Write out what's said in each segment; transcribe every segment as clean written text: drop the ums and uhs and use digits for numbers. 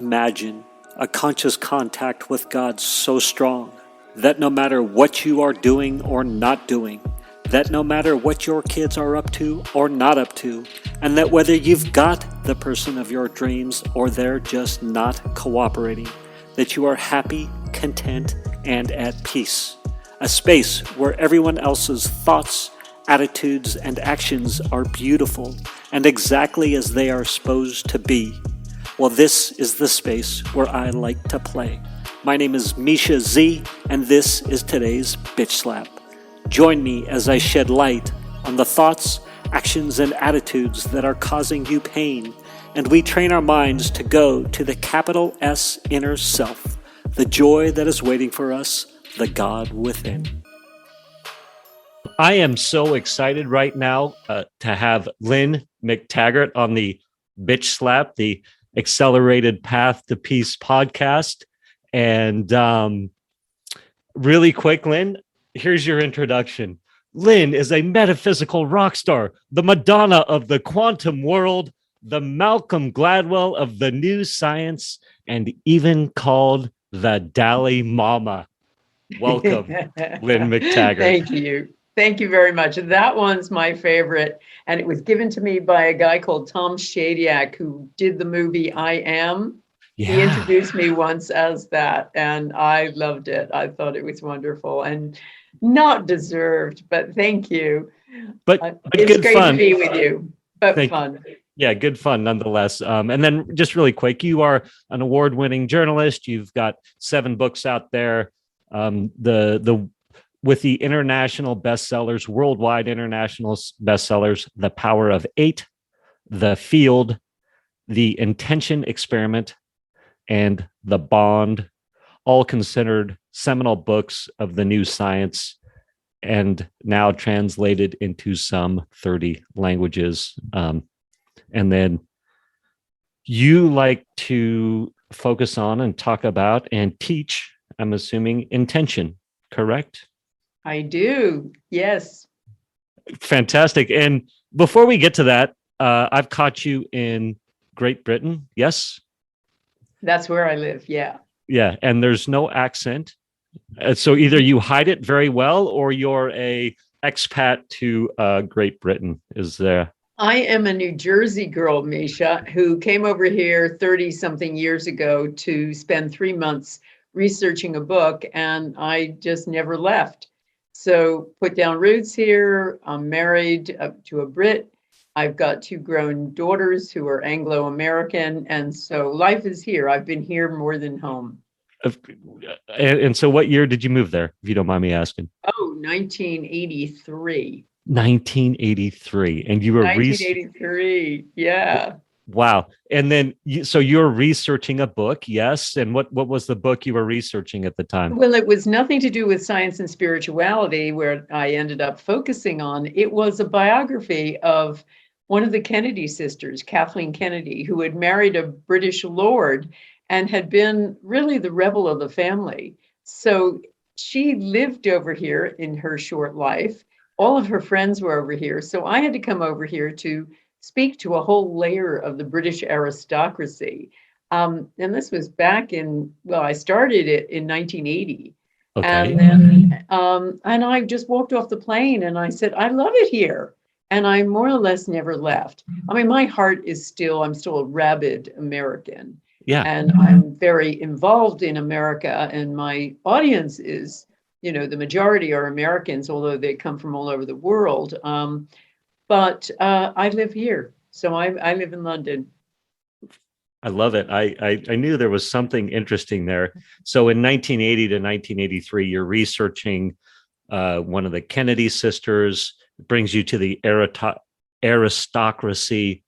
Imagine a conscious contact with God so strong that no matter what you are doing or not doing, that no matter what your kids are up to or not up to, and that whether you've got the person of your dreams or they're just not cooperating, that you are happy, content, and at peace. A space where everyone else's thoughts, attitudes, and actions are beautiful and exactly as they are supposed to be. Well, this is the space where I like to play. My name is Mischa Z, and this is today's Bitch Slap. Join me as I shed light on the thoughts, actions, and attitudes that are causing you pain, and we train our minds to go to the capital S inner self, the joy that is waiting for us, the God within. I am so excited right now to have Lynn McTaggart on the Bitch Slap, the Accelerated Path to Peace podcast. And really quick, Lynn, here's your introduction. Lynn is a metaphysical rock star, the Madonna of the quantum world, the Malcolm Gladwell of the new science, and even called the Dalai Mama. Welcome, Lynn McTaggart. Thank you. Thank you very much. That one's my favorite. And it was given to me by a guy called Tom Shadyac, who did the movie I Am. Yeah. He introduced me once as that, and I loved it. I thought it was wonderful and not deserved, but thank you. But it's good great fun. to be with you, but thank fun. You. Yeah, good fun nonetheless. And then just really quick, you are an award-winning journalist. You've got 7 books out there. With the international bestsellers, worldwide international bestsellers, The Power of 8, The Field, The Intention Experiment, and The Bond, all considered seminal books of the new science and now translated into some 30 languages. And then you like to focus on and talk about and teach, I'm assuming, intention, correct? I do, yes. Fantastic. And before we get to that, I've caught you in Great Britain, yes? That's where I live, yeah. Yeah, and there's no accent. So either you hide it very well or you're a expat to Great Britain. Is there? I am a New Jersey girl, Mischa, who came over here 30-something years ago to spend 3 months researching a book, and I just never left. So put down roots here. I'm married to a Brit. I've got 2 grown daughters who are Anglo American. And so life is here. I've been here more than home. And so what year did you move there, if you don't mind me asking? Oh, 1983. 1983. And you were 1983. Yeah. Wow. And then, so you're researching a book, yes? And what was the book you were researching at the time? Well, it was nothing to do with science and spirituality, where I ended up focusing on. It was a biography of one of the Kennedy sisters, Kathleen Kennedy, who had married a British lord and had been really the rebel of the family. So she lived over here in her short life. All of her friends were over here. So I had to come over here to speak to a whole layer of the British aristocracy. And this was back in, well, I started it in 1980. Okay. And then, and I just walked off the plane and I said, I love it here. And I more or less never left. I mean, my heart is still, I'm still a rabid American. Yeah. And I'm very involved in America, and my audience is, you know, the majority are Americans, although they come from all over the world. But I live here. So I live in London. I love it. I knew there was something interesting there. So in 1980 to 1983, you're researching one of the Kennedy sisters. It brings you to the aristocracy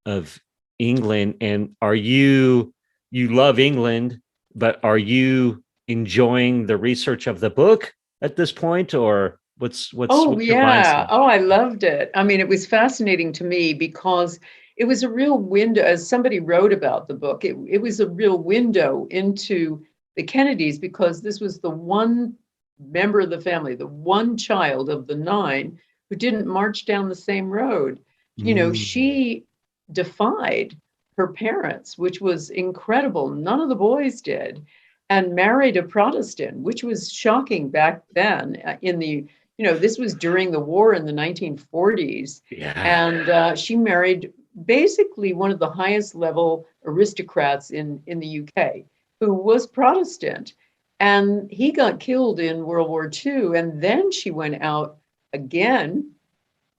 of England. And you love England, but are you enjoying the research of the book at this point, or what's your mindset? Oh, I loved it. I mean, it was fascinating to me because it was a real window, as somebody wrote about the book, it was a real window into the Kennedys, because this was the one member of the family, the one child of the 9 who didn't march down the same road. You know, she defied her parents, which was incredible. None of the boys did, and married a Protestant, which was shocking back then. This was during the war in the 1940s. Yeah. And she married basically one of the highest level aristocrats in the UK, who was Protestant. And he got killed in World War II. And then she went out again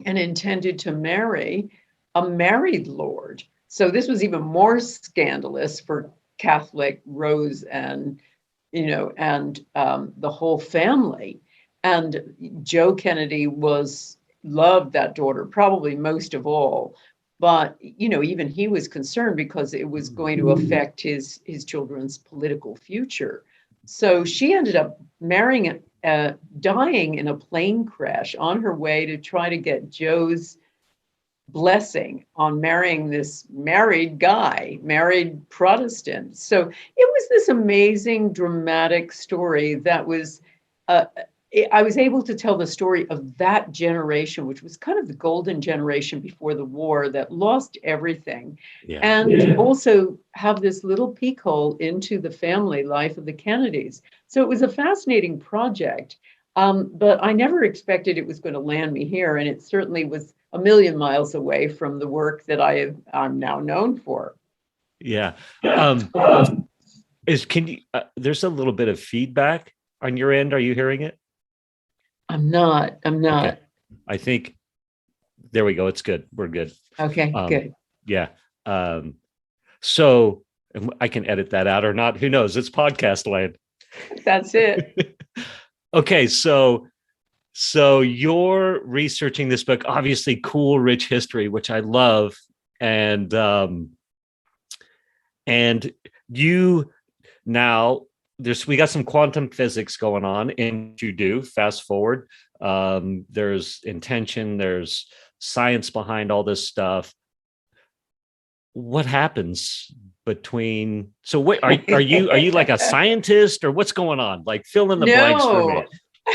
and intended to marry a married lord. So this was even more scandalous for Catholic Rose and the whole family. And Joe Kennedy loved that daughter, probably most of all. But, even he was concerned because it was going to affect his children's political future. So she ended up dying in a plane crash on her way to try to get Joe's blessing on marrying this married Protestant. So it was this amazing, dramatic story that was, I was able to tell the story of that generation, which was kind of the golden generation before the war that lost everything. And also have this little peek hole into the family life of the Kennedys. So it was a fascinating project. But I never expected it was going to land me here. And it certainly was a million miles away from the work that I'm now known for. Yeah. There's a little bit of feedback on your end. Are you hearing it? I'm not. Okay. I think, there we go. It's good. We're good. Okay, good. Yeah. So I can edit that out or not. Who knows? It's podcast land. That's it. Okay. So you're researching this book, obviously cool, rich history, which I love. And you now we got some quantum physics going on in what you do. Fast forward. There's intention, there's science behind all this stuff. What happens between, so what are you like a scientist or what's going on? Like fill in the blanks for me.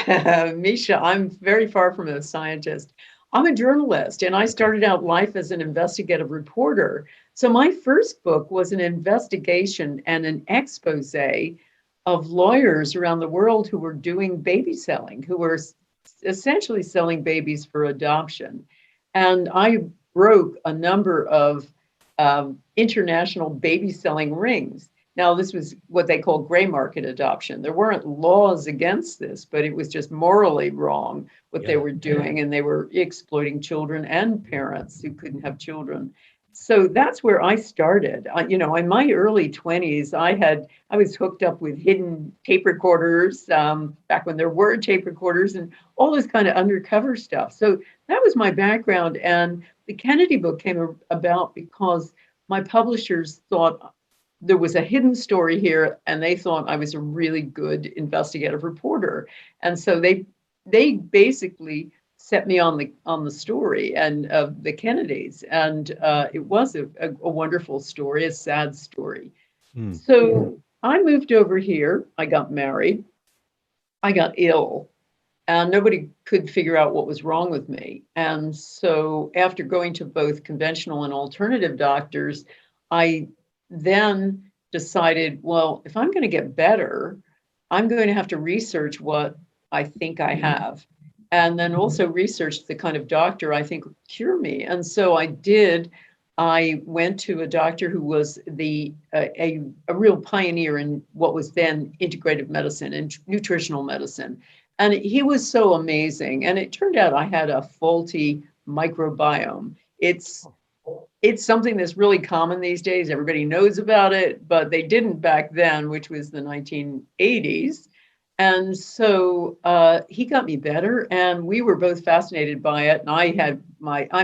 Mischa, I'm very far from a scientist. I'm a journalist, and I started out life as an investigative reporter. So my first book was an investigation and an expose of lawyers around the world who were doing baby selling, who were essentially selling babies for adoption. And I broke a number of international baby selling rings. Now, this was what they call gray market adoption. There weren't laws against this, but it was just morally wrong what they were doing. And they were exploiting children and parents who couldn't have children. So that's where I started. In my early 20s, I was hooked up with hidden tape recorders back when there were tape recorders and all this kind of undercover stuff. So that was my background. And the Kennedy book came about because my publishers thought there was a hidden story here, and they thought I was a really good investigative reporter. And so they basically set me on the story and of the Kennedys, and it was a wonderful story, a sad story. So I moved over here. I got married. I got ill, and nobody could figure out what was wrong with me. And so after going to both conventional and alternative doctors, I then decided, well, if I'm going to get better, I'm going to have to research what I think I have. And then also research the kind of doctor I think would cure me. And so I did. I went to a doctor who was a real pioneer in what was then integrative medicine and nutritional medicine. And he was so amazing. And it turned out I had a faulty microbiome. It's something that's really common these days. Everybody knows about it, but they didn't back then, which was the 1980s. And so he got me better, and we were both fascinated by it. And I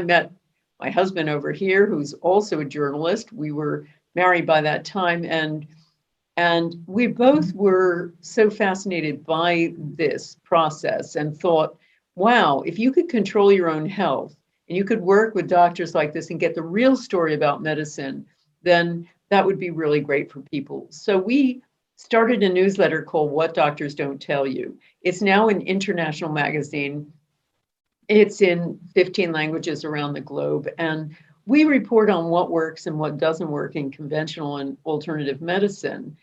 met my husband over here, who's also a journalist. We were married by that time, and we both were so fascinated by this process and thought, wow, if you could control your own health and you could work with doctors like this and get the real story about medicine, then that would be really great for people. So we started a newsletter called What Doctors Don't Tell You. It's now an international magazine. It's in 15 languages around the globe. And we report on what works and what doesn't work in conventional and alternative medicine.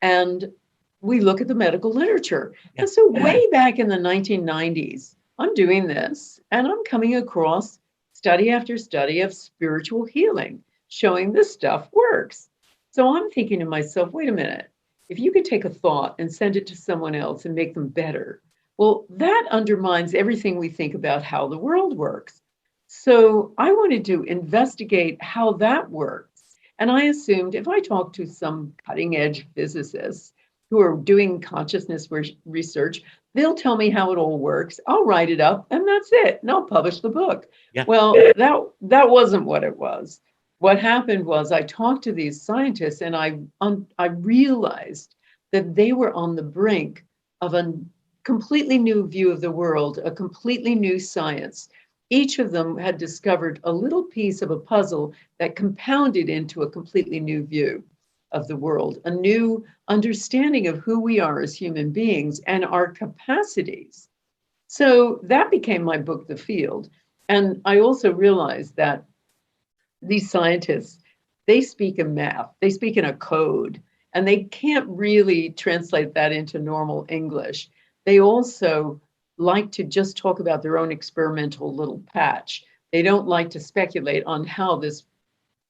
And we look at the medical literature. Yeah. And so way back in the 1990s, I'm doing this and I'm coming across study after study of spiritual healing, showing this stuff works. So I'm thinking to myself, wait a minute, if you could take a thought and send it to someone else and make them better, well, that undermines everything we think about how the world works. So I wanted to investigate how that works. And I assumed if I talked to some cutting edge physicists who are doing consciousness research, they'll tell me how it all works. I'll write it up and that's it. And I'll publish the book. Yeah. Well, that wasn't what it was. What happened was I talked to these scientists and I realized that they were on the brink of a completely new view of the world, a completely new science. Each of them had discovered a little piece of a puzzle that compounded into a completely new view of the world, a new understanding of who we are as human beings and our capacities. So that became my book, The Field. And I also realized that these scientists, they speak in math, they speak in a code, and they can't really translate that into normal English. They also like to just talk about their own experimental little patch. They don't like to speculate on how this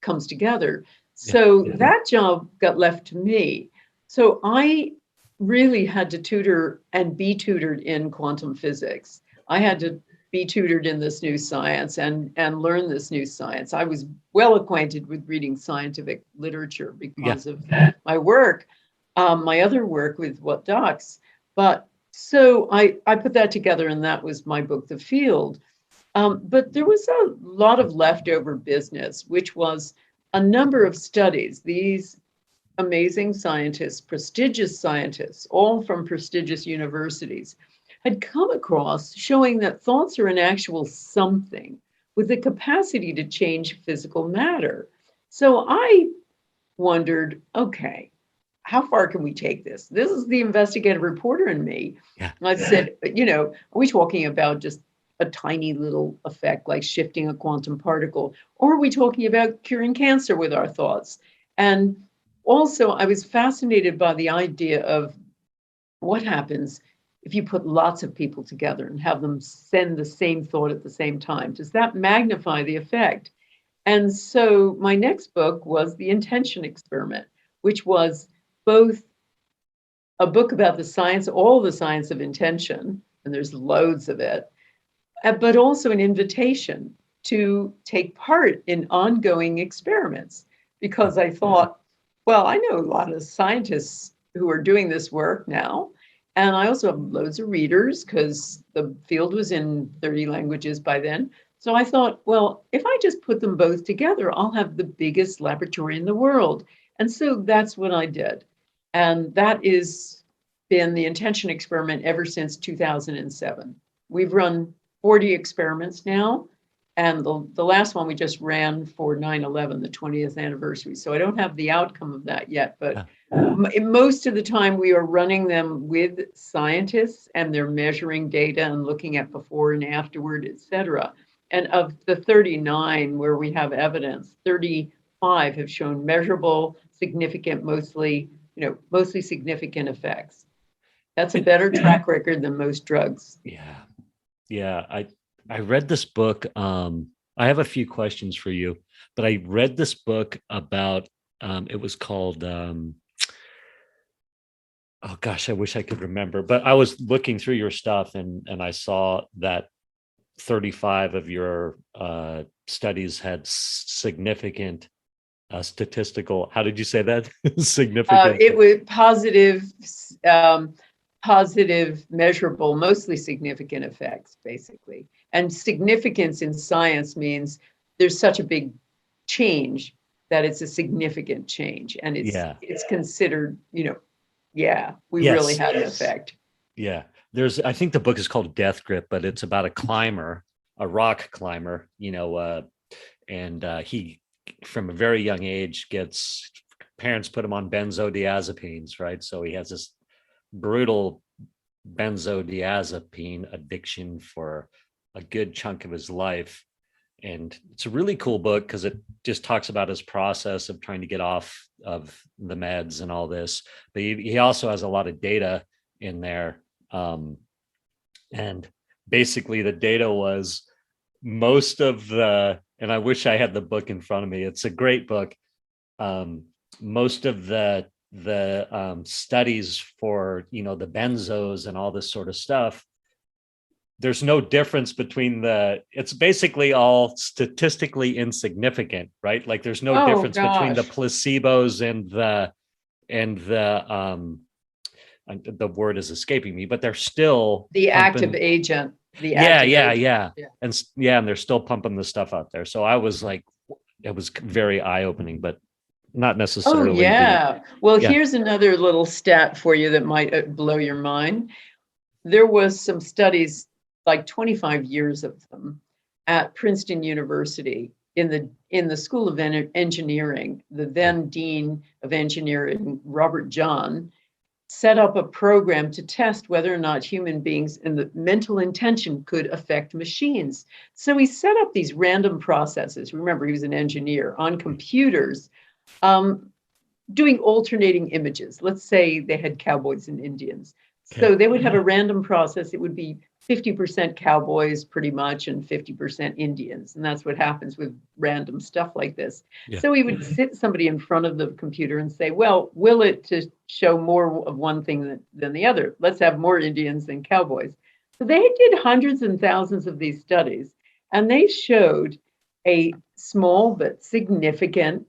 comes together. So that job got left to me. So I really had to tutor and be tutored in quantum physics. I had to be tutored in this new science and learn this new science. I was well acquainted with reading scientific literature because of my work, my other work with What Docs. But so I put that together and that was my book, The Field. But there was a lot of leftover business, which was a number of studies. These amazing scientists, prestigious scientists, all from prestigious universities, had come across showing that thoughts are an actual something with the capacity to change physical matter. So I wondered, okay, how far can we take this? This is the investigative reporter in me. Yeah. I said, are we talking about just a tiny little effect like shifting a quantum particle? Or are we talking about curing cancer with our thoughts? And also, I was fascinated by the idea of what happens if you put lots of people together and have them send the same thought at the same time. Does that magnify the effect? And so my next book was The Intention Experiment, which was both a book about the science, all the science of intention, and there's loads of it, but also an invitation to take part in ongoing experiments. Because I thought, well, I know a lot of scientists who are doing this work now. And I also have loads of readers because the field was in 30 languages by then. So I thought, well, if I just put them both together, I'll have the biggest laboratory in the world. And so that's what I did. And that has been the Intention Experiment ever since 2007. We've run 40 experiments now. And the last one we just ran for 9/11, the 20th anniversary. So I don't have the outcome of that yet, but most of the time we are running them with scientists and they're measuring data and looking at before and afterward, et cetera. And of the 39 where we have evidence, 35 have shown measurable, significant, mostly significant effects. That's a better track record than most drugs. Yeah. Yeah. I read this book. I have a few questions for you, but I read this book about, it was called, oh gosh, I wish I could remember, but I was looking through your stuff and I saw that 35 of your studies had significant statistical, how did you say that? Significant. It was positive, measurable, mostly significant effects, basically. And significance in science means there's such a big change that it's a significant change. And it's considered, we really had an effect. Yeah. I think the book is called Death Grip, but it's about a climber, a rock climber, and he, from a very young age, parents put him on benzodiazepines, right? So he has this brutal benzodiazepine addiction for a good chunk of his life. And it's a really cool book because it just talks about his process of trying to get off of the meds and all this. But he also has a lot of data in there. And basically the data was most of the, and I wish I had the book in front of me. It's a great book. Most of the studies for, the benzos and all this sort of stuff, there's no difference between it's basically all statistically insignificant, right? Like there's no difference between the placebos and the word is escaping me, but they're still the pumping, active agent. Yeah. And they're still pumping the stuff out there. So I was like, it was very eye-opening, but not necessarily. Oh, yeah. Well, here's another little stat for you that might blow your mind. There was some studies, like 25 years of them, at Princeton University in the School of Engineering. The then Dean of Engineering, Robert John, set up a program to test whether or not human beings and the mental intention could affect machines. So he set up these random processes. Remember, he was an engineer on computers, doing alternating images. Let's say they had cowboys and Indians. So they would have a random process. It would be 50% cowboys pretty much and 50% Indians. And that's what happens with random stuff like this. Yeah. So he would sit somebody in front of the computer and say, well, will it to show more of one thing than the other? Let's have more Indians than cowboys. So they did hundreds and thousands of these studies, and they showed a small but significant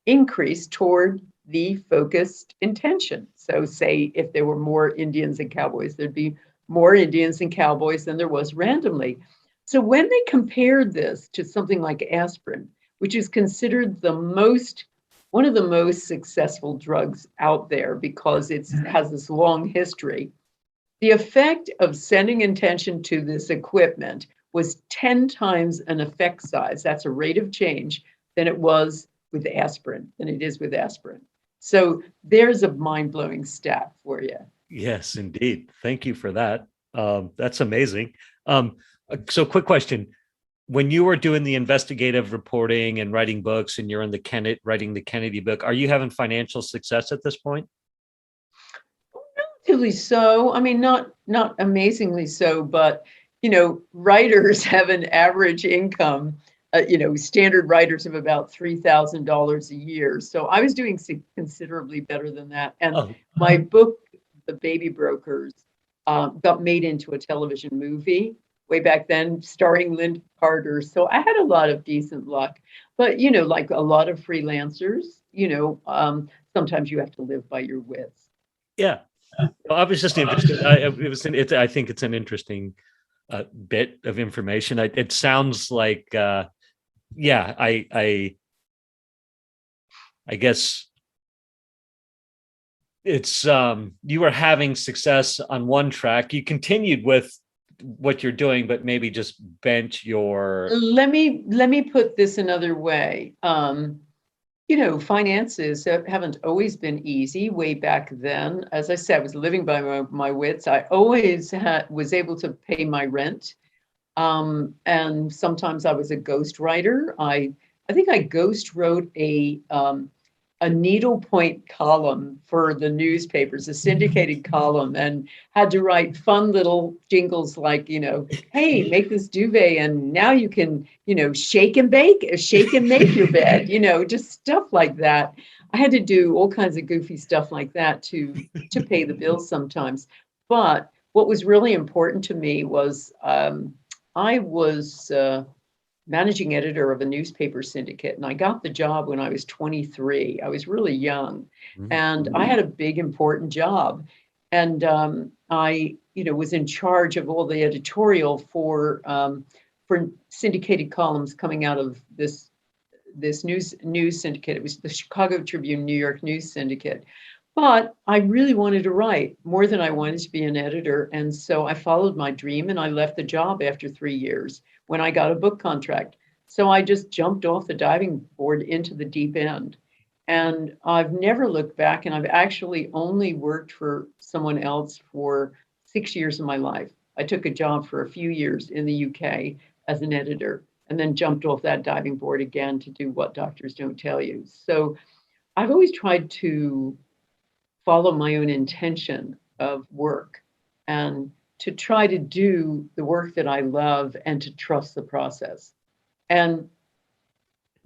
increase toward the focused intention. So say if there were more Indians and cowboys, there'd be more Indians and cowboys than there was randomly. So when they compared this to something like aspirin, which is considered one of the most successful drugs out there because it has this long history, the effect of sending intention to this equipment was 10 times an effect size. That's a rate of change than it is with aspirin. So there's a mind-blowing stat for you. Yes, indeed. Thank you for that. That's amazing. So quick question. When you were doing the investigative reporting and writing books and you're in writing the Kennedy book, are you having financial success at this point? Relatively so. I mean, not amazingly so, but, writers have an average income. Standard writers of about $3,000 a year. So I was doing considerably better than that. And my book, The Baby Brokers, got made into a television movie way back then, starring Lynn McTaggart. So I had a lot of decent luck. But, like a lot of freelancers, sometimes you have to live by your wits. Yeah. Well, I was just interested. I think it's an interesting bit of information. It sounds like, I guess it's you were having success on one track. You continued with what you're doing, but maybe just bent your. Let me put this another way. Finances haven't always been easy. Way back then, as I said, I was living by my wits. I always was able to pay my rent. And sometimes I was a ghostwriter. I think I ghost wrote a needlepoint column for the newspapers, a syndicated column, and had to write fun little jingles like, hey, make this duvet and now you can, shake and make your bed, just stuff like that. I had to do all kinds of goofy stuff like that to pay the bills sometimes. But what was really important to me was I was managing editor of a newspaper syndicate, and I got the job when I was 23. I was really young, and I had a big, important job. And I, was in charge of all the editorial for syndicated columns coming out of this news syndicate. It was the Chicago Tribune, New York News Syndicate. But I really wanted to write more than I wanted to be an editor. And so I followed my dream and I left the job after 3 years when I got a book contract. So I just jumped off the diving board into the deep end. And I've never looked back, and I've actually only worked for someone else for 6 years of my life. I took a job for a few years in the UK as an editor. and then jumped off that diving board again to do What Doctors Don't Tell You. So I've always tried to follow my own intention of work and to try to do the work that I love and to trust the process. And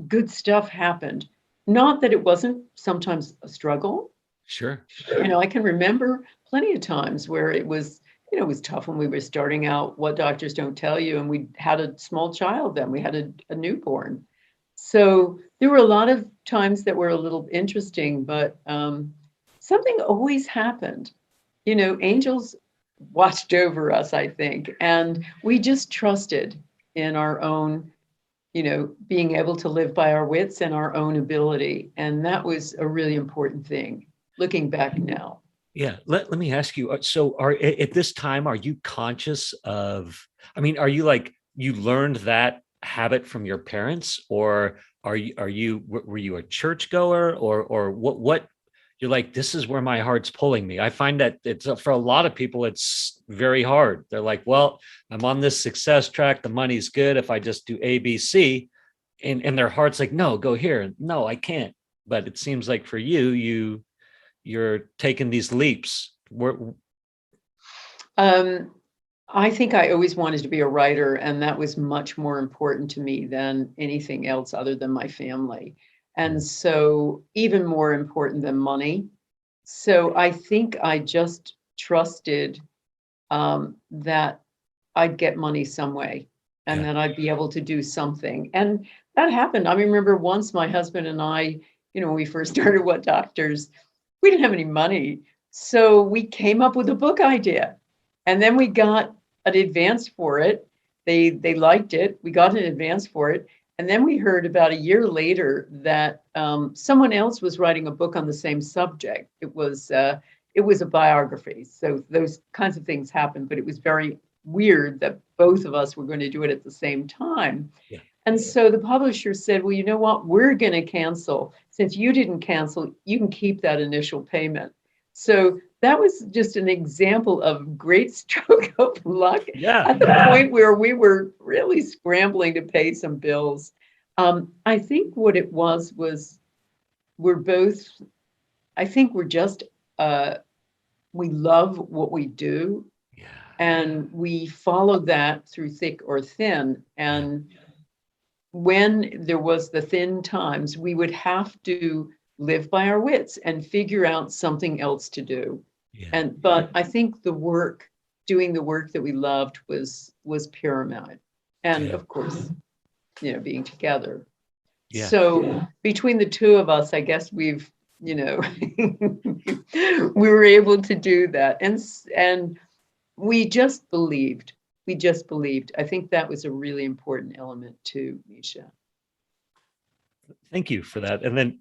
good stuff happened. Not that it wasn't sometimes a struggle. Sure. I can remember plenty of times where it was, it was tough when we were starting out What Doctors Don't Tell You, and we had a small child then. We had a newborn. So there were a lot of times that were a little interesting, but something always happened. Angels watched over us, I think, and we just trusted in our own, being able to live by our wits and our own ability. And that was a really important thing, looking back now. Yeah. Let me ask you, so at this time, are you conscious of, are you like, you learned that habit from your parents, or were you a churchgoer, or what you're like, this is where my heart's pulling me? I find that it's for a lot of people, it's very hard. They're like, well, I'm on this success track. The money's good if I just do A, B, C. And their heart's like, no, go here. No, I can't. But it seems like for you're taking these leaps. I think I always wanted to be a writer, and that was much more important to me than anything else other than my family. And so even more important than money. So I think I just trusted that I'd get money some way, and that I'd be able to do something. And that happened. I remember once my husband and I, when we first started What Doctors, we didn't have any money. So we came up with a book idea, and then we got an advance for it. They liked it. We got an advance for it. And then we heard about a year later that someone else was writing a book on the same subject. It was a biography. So those kinds of things happened, but it was very weird that both of us were going to do it at the same time. Yeah. And so the publisher said, well, you know what? We're going to cancel. Since you didn't cancel, you can keep that initial payment. So that was just an example of great stroke of luck at the point where we were really scrambling to pay some bills. I think what it was we're both, I think we're just, we love what we do. Yeah. And we follow that through thick or thin. And when there was the thin times, we would have to live by our wits and figure out something else to do. Yeah. But I think doing the work that we loved was paramount. And of course, being together. Yeah. So between the two of us, I guess we've, we were able to do that. And we just believed. I think that was a really important element too, Mischa. Thank you for that. And then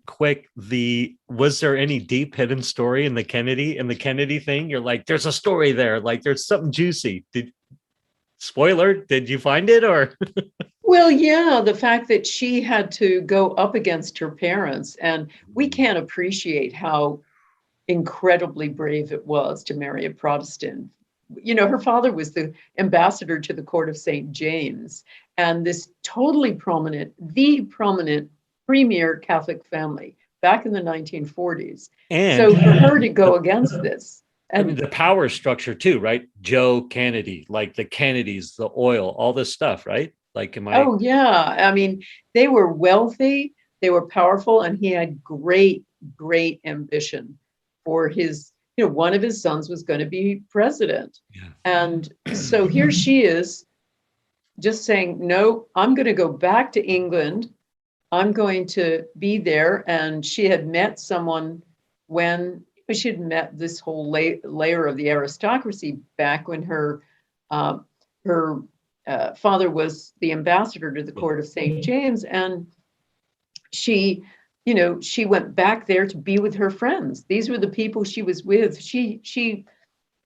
was there any deep hidden story in the Kennedy thing? You're like, there's a story there. Like there's something juicy. Spoiler, did you find it or? Well, yeah, the fact that she had to go up against her parents, and we can't appreciate how incredibly brave it was to marry a Protestant. Her father was the ambassador to the court of St. James, and this totally prominent premier Catholic family back in the 1940s. And so for her to go against this. And the power structure too, right? Joe Kennedy, like the Kennedys, the oil, all this stuff, right? Like, Oh, yeah. They were wealthy, they were powerful, and he had great, great ambition for his, one of his sons was going to be president. Yeah. And so here she is just saying, no, I'm going to go back to England. I'm going to be there. And she had met someone when she had met this whole layer of the aristocracy back when her father was the ambassador to the court of St. James. And she went back there to be with her friends. These were the people she was with.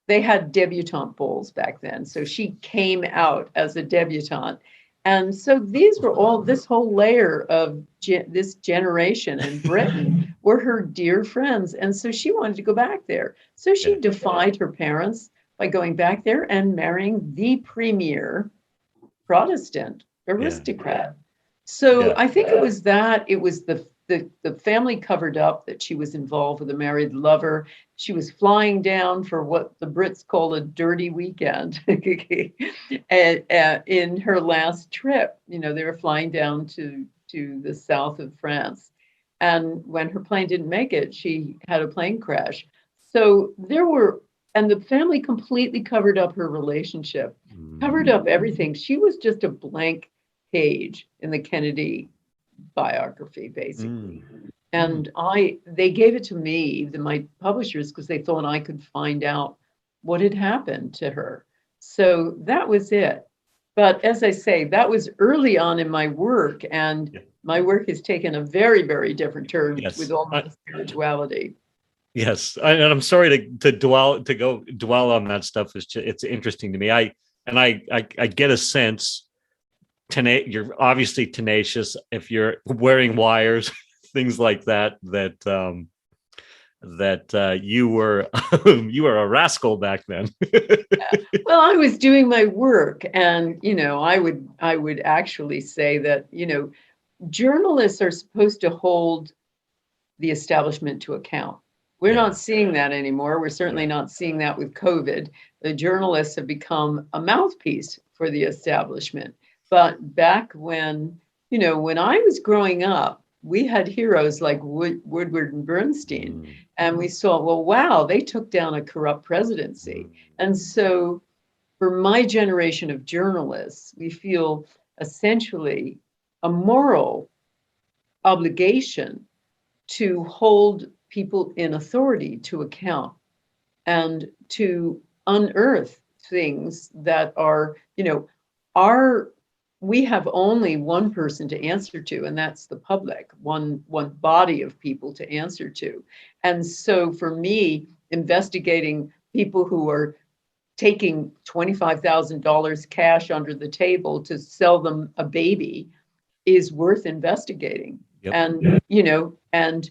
They had debutante balls back then. So she came out as a debutante. And so these were this whole layer of this generation in Britain were her dear friends. And so she wanted to go back there. So she defied her parents by going back there and marrying the premier Protestant. aristocrat. So Yeah. I think it was that. It was the family covered up that she was involved with a married lover. She was flying down for what the Brits call a dirty weekend. And in her last trip, they were flying down to the south of France. And when her plane didn't make it, she had a plane crash. So and the family completely covered up her relationship, covered up everything. She was just a blank page in the Kennedy biography, basically. And they gave it to me, my publishers, because they thought I could find out what had happened to her. So that was it. But as I say, that was early on in my work, and my work has taken a very, very different turn with all my spirituality. Yes, and I'm sorry to dwell on that stuff. It's interesting to me. I get a sense. You're obviously tenacious if you're wearing wires, things like that. That you were you were a rascal back then. Well, I was doing my work, and I would actually say that journalists are supposed to hold the establishment to account. We're not seeing that anymore. We're certainly not seeing that with COVID. The journalists have become a mouthpiece for the establishment. But back when I was growing up, we had heroes like Woodward and Bernstein, and we saw, well, wow, they took down a corrupt presidency. And so for my generation of journalists, we feel essentially a moral obligation to hold people in authority to account and to unearth things that are, we have only one person to answer to, and that's the public, one body of people to answer to. And so for me, investigating people who are taking $25,000 cash under the table to sell them a baby is worth investigating. And and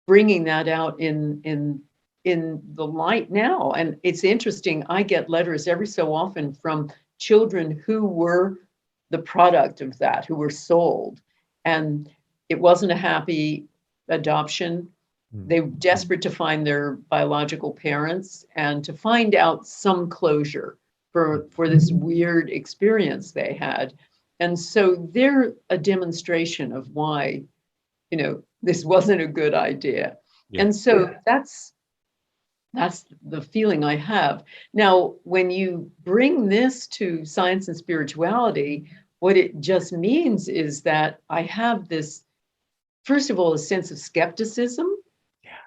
bringing that out in the light now. And it's interesting, I get letters every so often from children who were the product of that, who were sold, and it wasn't a happy adoption. They were desperate to find their biological parents and to find out some closure for this weird experience they had. And so they're a demonstration of why, this wasn't a good idea. And so that's the feeling I have. Now, when you bring this to science and spirituality, what it just means is that I have this, first of all, a sense of skepticism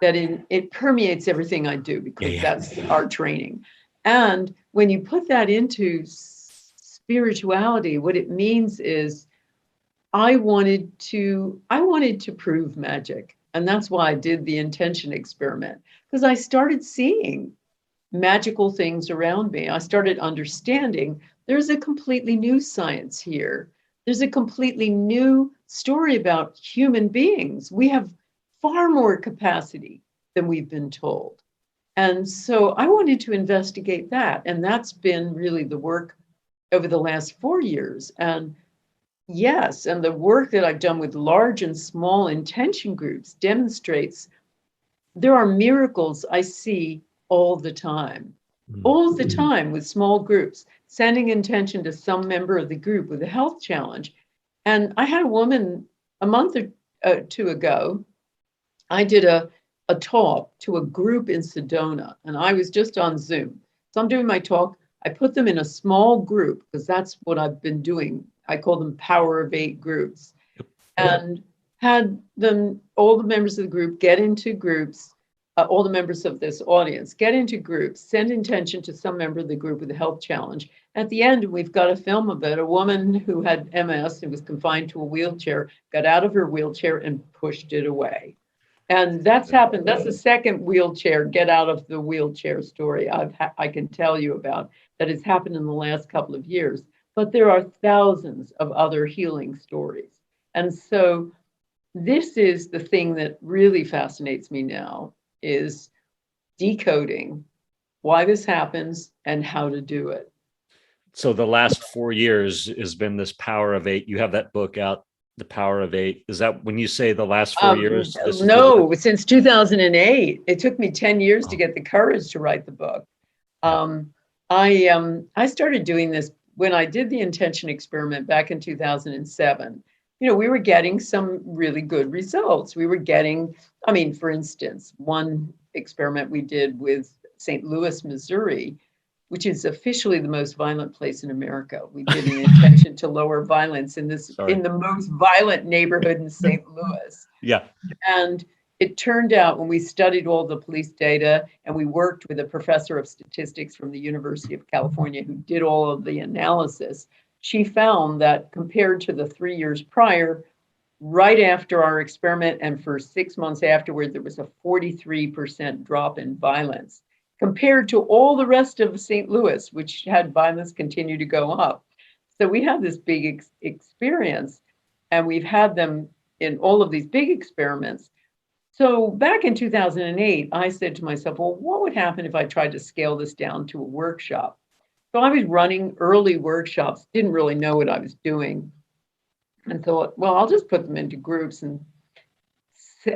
that it permeates everything I do, because that's our training. And when you put that into spirituality, what it means is I wanted to prove magic. And that's why I did the intention experiment, because I started seeing magical things around me. I started understanding there's a completely new science here. There's a completely new story about human beings. We have far more capacity than we've been told. And so I wanted to investigate that. And that's been really the work over the last 4 years. And yes, and the work that I've done with large and small intention groups demonstrates there are miracles I see all the time with small groups, sending intention to some member of the group with a health challenge. And I had a woman a month or two ago, I did a talk to a group in Sedona, and I was just on Zoom. So I'm doing my talk. I put them in a small group because that's what I've been doing. I call them Power of 8 groups, and had them, all the members of the group, get into groups. All the members of this audience get into groups, send intention to some member of the group with a health challenge. At the end, we've got a film of it. A woman who had MS and was confined to a wheelchair got out of her wheelchair and pushed it away. And that's happened. That's the second wheelchair, get out of the wheelchair story I can tell you about that has happened in the last couple of years. But there are thousands of other healing stories. And so this is the thing that really fascinates me now, is decoding why this happens and how to do it. so the last 4 years has been this power of eight. You have that book out, The Power of Eight. Is that when you say the last 4 years? This is No, since 2008. It took me 10 years to Oh. get the courage to write the book. Yeah. I started doing this when I did the intention experiment back in 2007. We were getting some really good results. We were getting, for instance, one experiment we did with St. Louis, Missouri, which is officially the most violent place in America. We did an intention to lower violence in the most violent neighborhood in St. Louis. Yeah. And it turned out when we studied all the police data and we worked with a professor of statistics from the University of California who did all of the analysis, she found that compared to the 3 years prior, right after our experiment and for 6 months afterward, there was a 43% drop in violence compared to all the rest of St. Louis, which had violence continue to go up. So we had this big experience, and we've had them in all of these big experiments. So back in 2008, I said to myself, well, what would happen if I tried to scale this down to a workshop? So I was running early workshops, didn't really know what I was doing, and thought, well, I'll just put them into groups and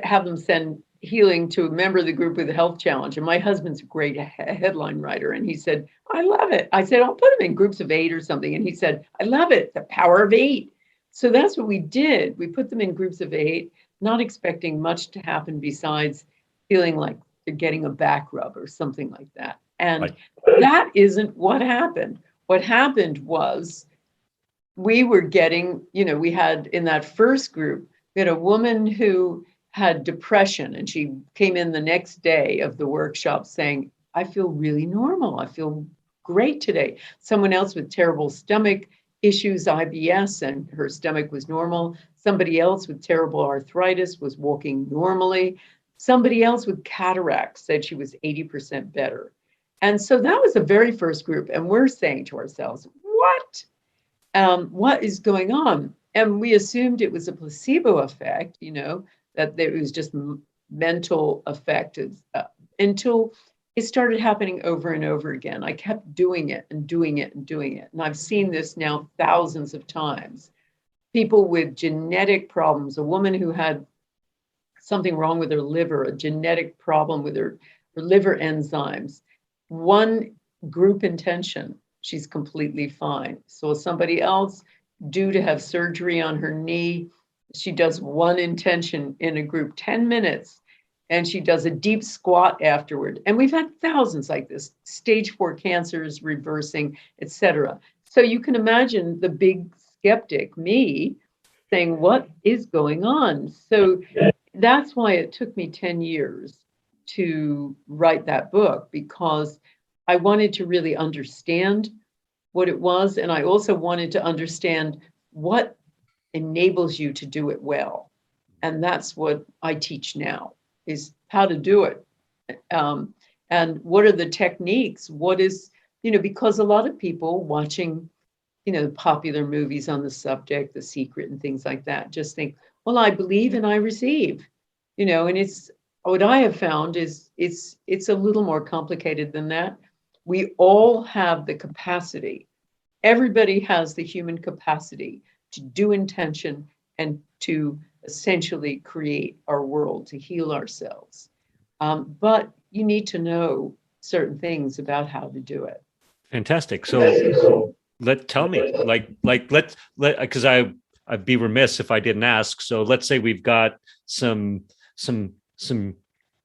have them send healing to a member of the group with a health challenge. And my husband's a great headline writer. And he said, I love it. I said, I'll put them in groups of 8 or something. And he said, I love it. The power of 8. So that's what we did. We put them in groups of 8, not expecting much to happen besides feeling like they're getting a back rub or something like that. And that isn't what happened. What happened was we were getting, we had in that first group, we had a woman who had depression, and she came in the next day of the workshop saying, I feel really normal. I feel great today. Someone else with terrible stomach issues, IBS, and her stomach was normal. Somebody else with terrible arthritis was walking normally. Somebody else with cataracts said she was 80% better. And so that was the very first group. And we're saying to ourselves, what is going on? And we assumed it was a placebo effect, that there was just mental effect until it started happening over and over again. I kept doing it and doing it and doing it. And I've seen this now thousands of times. People with genetic problems, a woman who had something wrong with her liver, a genetic problem with her liver enzymes. One group intention, she's completely fine. So somebody else due to have surgery on her knee, she does one intention in a group, 10 minutes, and she does a deep squat afterward. And we've had thousands like this, stage 4 cancers reversing, etc. So you can imagine the big skeptic, me, saying, what is going on? So that's why it took me 10 years to write that book, because I wanted to really understand what it was. And I also wanted to understand what enables you to do it well. And that's what I teach now, is how to do it. And what are the techniques? What is, because a lot of people watching, popular movies on the subject, The Secret and things like that, just think, well, I believe and I receive, and it's, what I have found is it's a little more complicated than that. We all have the capacity. Everybody has the human capacity to do intention and to essentially create our world, to heal ourselves. But you need to know certain things about how to do it. Fantastic. So tell me, because I'd be remiss if I didn't ask. So let's say we've got some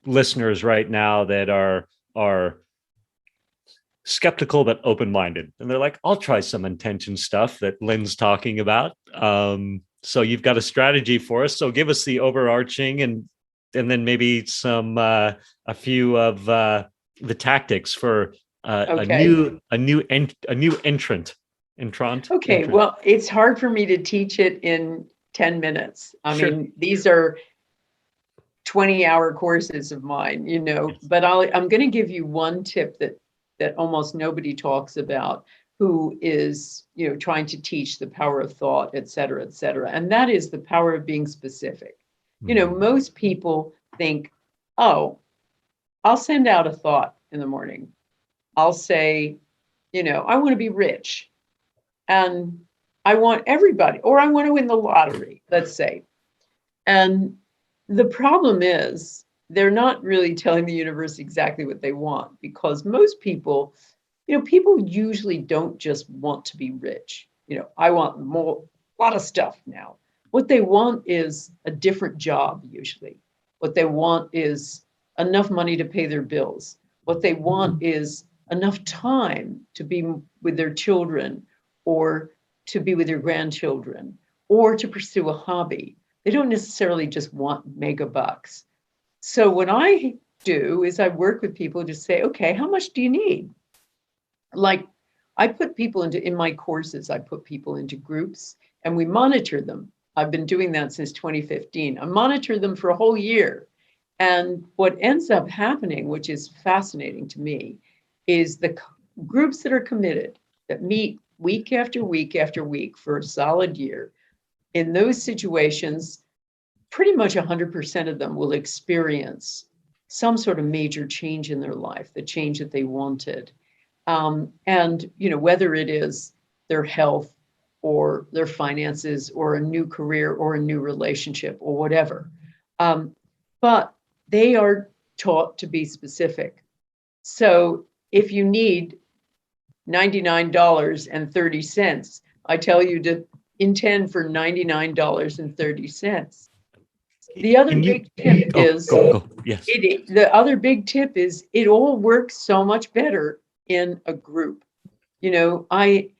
listeners right now that are skeptical but open-minded, and they're like, I'll try some intention stuff that Lynn's talking about. So you've got a strategy for us. So give us the overarching and then maybe some a few of the tactics for a new entrant. Okay, well, it's hard for me to teach it in 10 minutes. I mean, these are 20-hour courses of mine, but I'm going to give you one tip that almost nobody talks about, who is, trying to teach the power of thought, et cetera, et cetera. And that is the power of being specific. Most people think, oh, I'll send out a thought in the morning. I'll say, I want to be rich. and I want everybody, or I want to win the lottery, let's say. And the problem is they're not really telling the universe exactly what they want, because most people, people usually don't just want to be rich. I want more, a lot of stuff now. What they want is a different job, usually. What they want is enough money to pay their bills. What they want is enough time to be with their children, or to be with their grandchildren, or to pursue a hobby. They don't necessarily just want mega bucks. So what I do is I work with people to say, okay, how much do you need? Like, I put people in my courses, I put people into groups and we monitor them. I've been doing that since 2015. I monitor them for a whole year. And what ends up happening, which is fascinating to me, is the groups that are committed, that meet week after week after week for a solid year. In those situations, pretty much 100% of them will experience some sort of major change in their life, the change that they wanted. And whether it is their health or their finances or a new career or a new relationship or whatever. But they are taught to be specific. So if you need $99.30, I tell you to intend for $99.30. The other big tip is Yes. the other big tip is it all works so much better in a group. The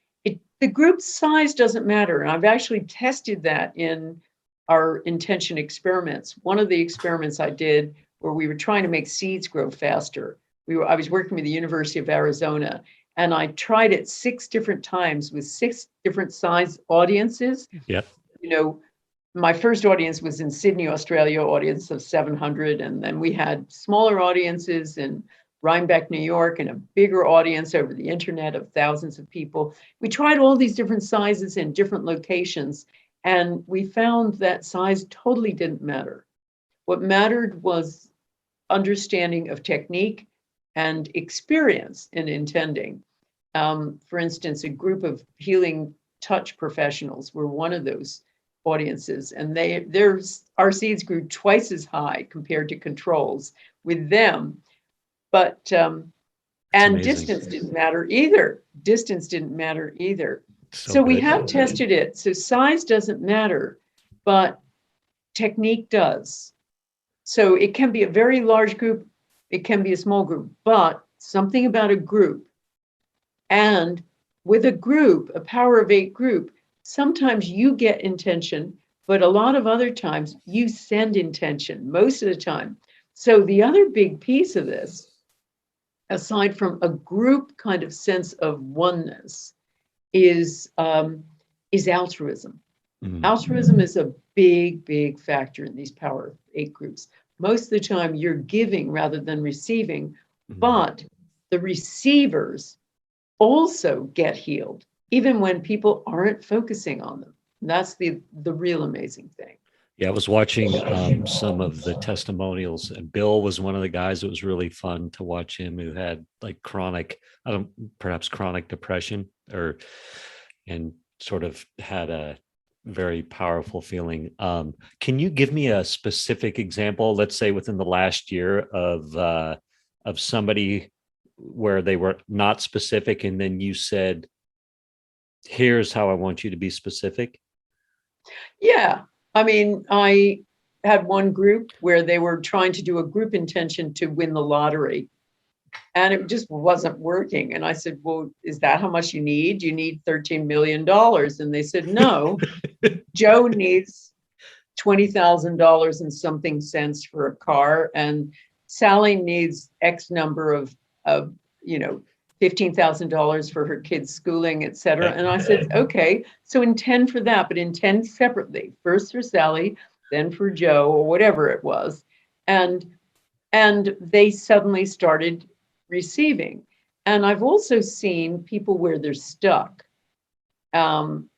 group size doesn't matter. And I've actually tested that in our intention experiments. One of the experiments I did where we were trying to make seeds grow faster. I was working with the University of Arizona, and I tried it 6 different times with 6 different size audiences. Yeah. My first audience was in Sydney, Australia, audience of 700. And then we had smaller audiences in Rhinebeck, New York, and a bigger audience over the internet of thousands of people. We tried all these different sizes in different locations, and we found that size totally didn't matter. What mattered was understanding of technique and experience in intending. For instance, a group of healing touch professionals were one of those audiences, and our seeds grew twice as high compared to controls with them. But and distance didn't matter either. So we have tested it. So size doesn't matter, but technique does. So it can be a very large group, it can be a small group, but something about a group. And with a group, a power of 8 group, sometimes you get intention, but a lot of other times you send intention, most of the time. So the other big piece of this, aside from a group kind of sense of oneness, is altruism. Mm-hmm. Altruism is a big, big factor in these power of 8 groups. Most of the time you're giving rather than receiving, mm-hmm. but the receivers also get healed, even when people aren't focusing on them. And that's the real amazing thing. Yeah, I was watching some of the testimonials, and Bill was one of the guys. It was really fun to watch him, who had like perhaps chronic depression, and sort of had a very powerful feeling. Can you give me a specific example, let's say within the last year, of somebody where they were not specific, and then you said, here's how I want you to be specific? Yeah. I mean, I had one group where they were trying to do a group intention to win the lottery, and it just wasn't working. And I said, well, is that how much you need? You need $13 million. And they said, no, Joe needs $20,000 and something cents for a car, and Sally needs X number of $15,000 for her kids' schooling, et cetera. And I said, okay, so intend for that, but intend separately. First for Sally, then for Joe, or whatever it was. And they suddenly started receiving. And I've also seen people where they're stuck and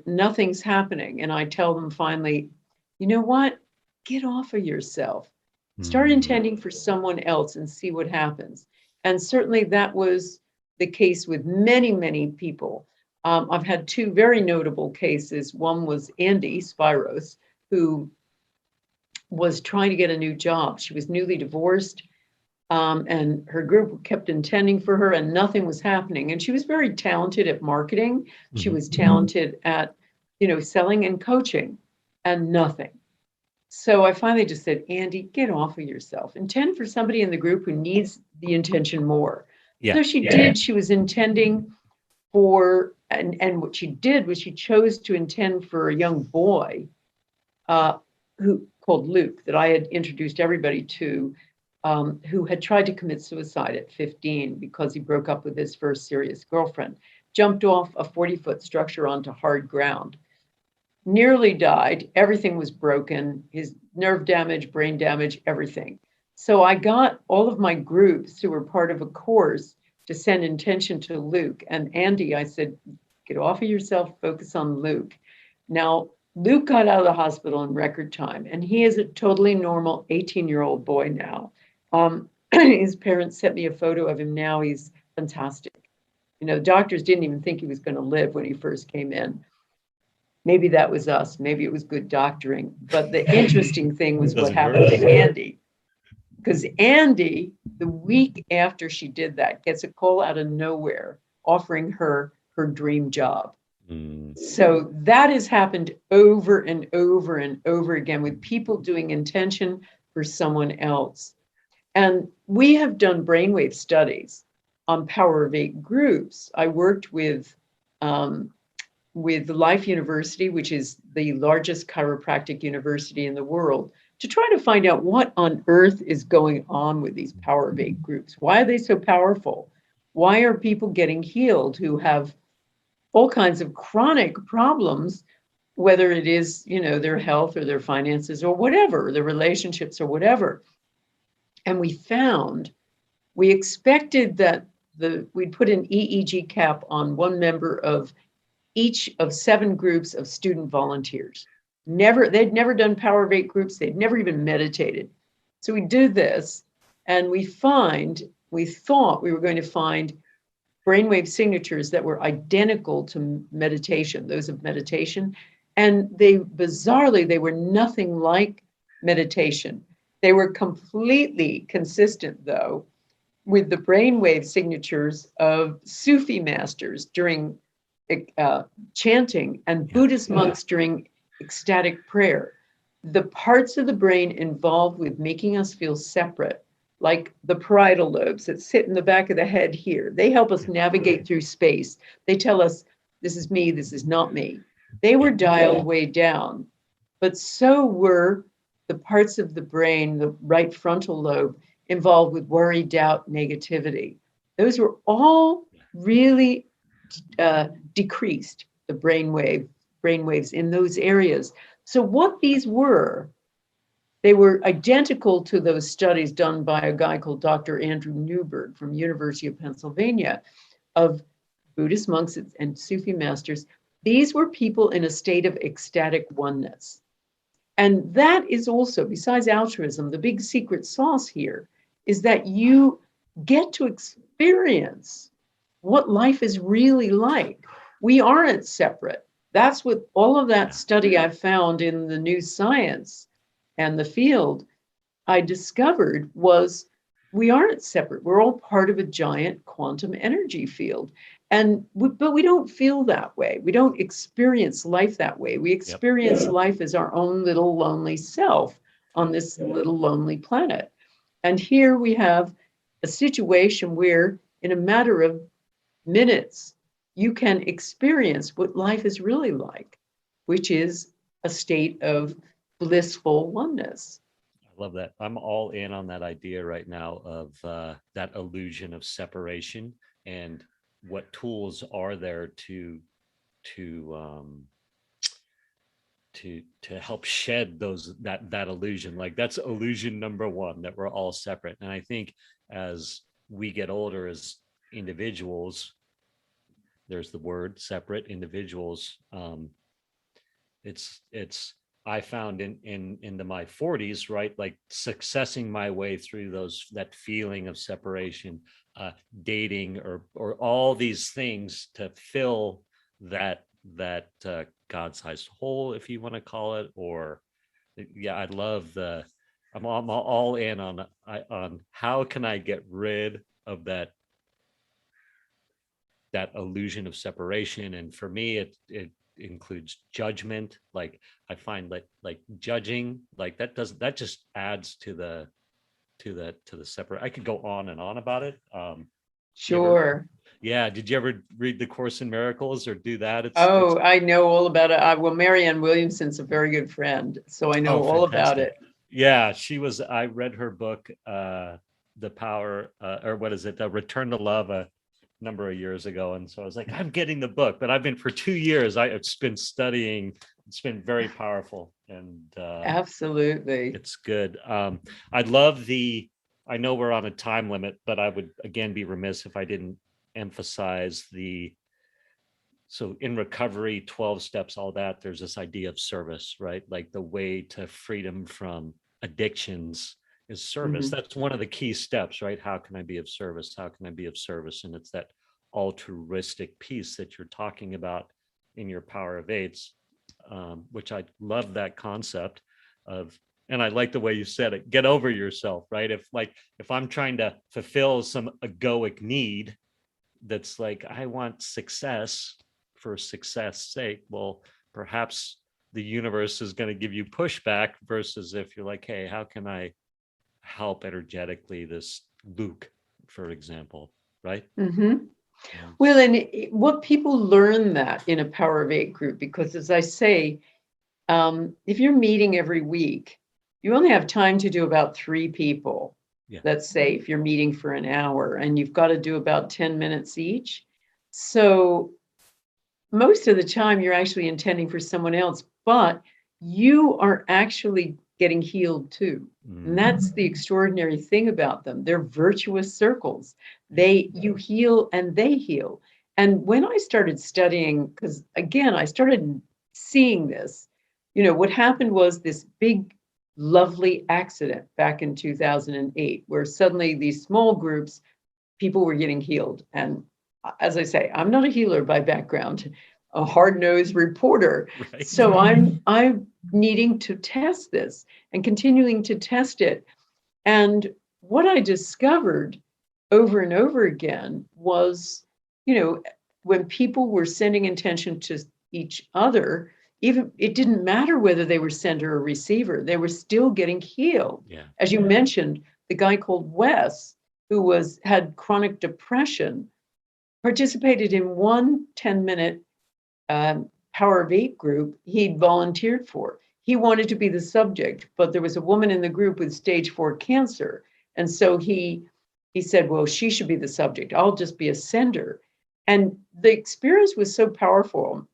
nothing's happening. And I tell them finally, you know what? Get off of yourself. Start intending for someone else and see what happens. And certainly that was the case with many, many people. I've had two very notable cases. One was Andy Spiros, who was trying to get a new job. She was newly divorced, and her group kept intending for her, and nothing was happening. And she was very talented at marketing. She was talented at, selling and coaching, and nothing. So I finally just said, Andy, get off of yourself. Intend for somebody in the group who needs the intention more. Yeah. So she did. She was intending for, and what she did was she chose to intend for a young boy who called Luke, that I had introduced everybody to, who had tried to commit suicide at 15 because he broke up with his first serious girlfriend, jumped off a 40-foot structure onto hard ground, nearly died. Everything was broken, his nerve damage, brain damage, everything. So I got all of my groups who were part of a course to send intention to Luke. And Andy, I said, get off of yourself, focus on Luke. Now, Luke got out of the hospital in record time, and he is a totally normal 18-year-old boy now. His parents sent me a photo of him now. He's fantastic. Doctors didn't even think he was going to live when he first came in. Maybe that was us. Maybe it was good doctoring. But the interesting thing was what happened to Andy. Because Andy, the week after she did that, gets a call out of nowhere offering her her dream job. So that has happened over and over and over again with people doing intention for someone else. And we have done brainwave studies on Power of Eight groups. I worked with Life University, which is the largest chiropractic university in the world, to try to find out what on earth is going on with these Power of Eight groups. Why are they so powerful? Why are people getting healed who have all kinds of chronic problems, whether it is, their health or their finances or whatever, their relationships or whatever? And we expected that we'd put an EEG cap on one member of each of 7 groups of student volunteers. They'd never done Power of Eight groups. They'd never even meditated. So we do this, and we thought we were going to find brainwave signatures that were identical to meditation, those of meditation. And bizarrely, they were nothing like meditation. They were completely consistent, though, with the brainwave signatures of Sufi masters during chanting and Buddhist monks during ecstatic prayer. The parts of the brain involved with making us feel separate, like the parietal lobes that sit in the back of the head here, they help us navigate through space. They tell us, this is me, this is not me. They were dialed way down, but so were the parts of the brain, the right frontal lobe, involved with worry, doubt, negativity. Those were all really decreased, the brainwaves in those areas. So what these were, they were identical to those studies done by a guy called Dr. Andrew Newberg from University of Pennsylvania of Buddhist monks and Sufi masters. These were people in a state of ecstatic oneness. And that is also, besides altruism, the big secret sauce here is that you get to experience what life is really like. We aren't separate. That's what all of that study I found in the new science and the field I discovered was we aren't separate. We're all part of a giant quantum energy field. But we don't feel that way. We don't experience life that way. We experience life as our own little lonely self on this little lonely planet. And here we have a situation where in a matter of minutes, you can experience what life is really like, which is a state of blissful oneness. I love that. I'm all in on that idea right now of that illusion of separation, and what tools are there to help shed that illusion. Like, that's illusion number one, that we're all separate. And I think as we get older as individuals, there's the word separate individuals. It's I found into my 40s, right, like successing my way through that feeling of separation, dating or all these things to fill that God-sized whole, if you want to call it, or yeah, I love I'm all in on how can I get rid of that illusion of separation. And for me, it includes judgment. Like I find like judging, like that just adds to the separate. I could go on and on about it. Sure. Yeah, did you ever read the Course in Miracles or do that? Oh, I know all about it. Well, Marianne Williamson's a very good friend, so I know all about fantastic. it. Yeah, I read her book, The Power, or what is it, Return to Love, a number of years ago. And so I was like, I'm getting the book, but I've been for 2 years, it's been studying. It's been very powerful. And absolutely, it's good. I love I know we're on a time limit, but I would again be remiss if I didn't emphasize so in recovery, 12 steps, all that, there's this idea of service, right? Like the way to freedom from addictions is service. That's one of the key steps, right? How can I be of service? How can I be of service? And it's that altruistic piece that you're talking about in your Power of Eights, which I love that concept of. And I like the way you said it, get over yourself, right? If I'm trying to fulfill some egoic need, that's like, I want success for success sake. Well, perhaps the universe is going to give you pushback versus if you're like, hey, how can I help energetically this Luke, for example, right? Well, and what people learn that in a Power of Eight group, because as I say, if you're meeting every week, you only have time to do about 3 people. Yeah. Let's say if you're meeting for an hour and you've got to do about 10 minutes each. So most of the time you're actually intending for someone else, but you are actually getting healed too. And that's the extraordinary thing about them. They're virtuous circles. You heal and they heal. And when I started studying, because again, I started seeing this, what happened was this big, lovely accident back in 2008, where suddenly these small groups, people were getting healed. And as I say, I'm not a healer by background, a hard-nosed reporter. Right. So I'm needing to test this and continuing to test it. And what I discovered over and over again was, when people were sending intention to each other, even it didn't matter whether they were sender or receiver, they were still getting healed. Yeah. As you mentioned, the guy called Wes, who had chronic depression, participated in one 10-minute Power of Eight group he'd volunteered for. He wanted to be the subject, but there was a woman in the group with stage 4 cancer. And so he said, well, she should be the subject. I'll just be a sender. And the experience was so powerful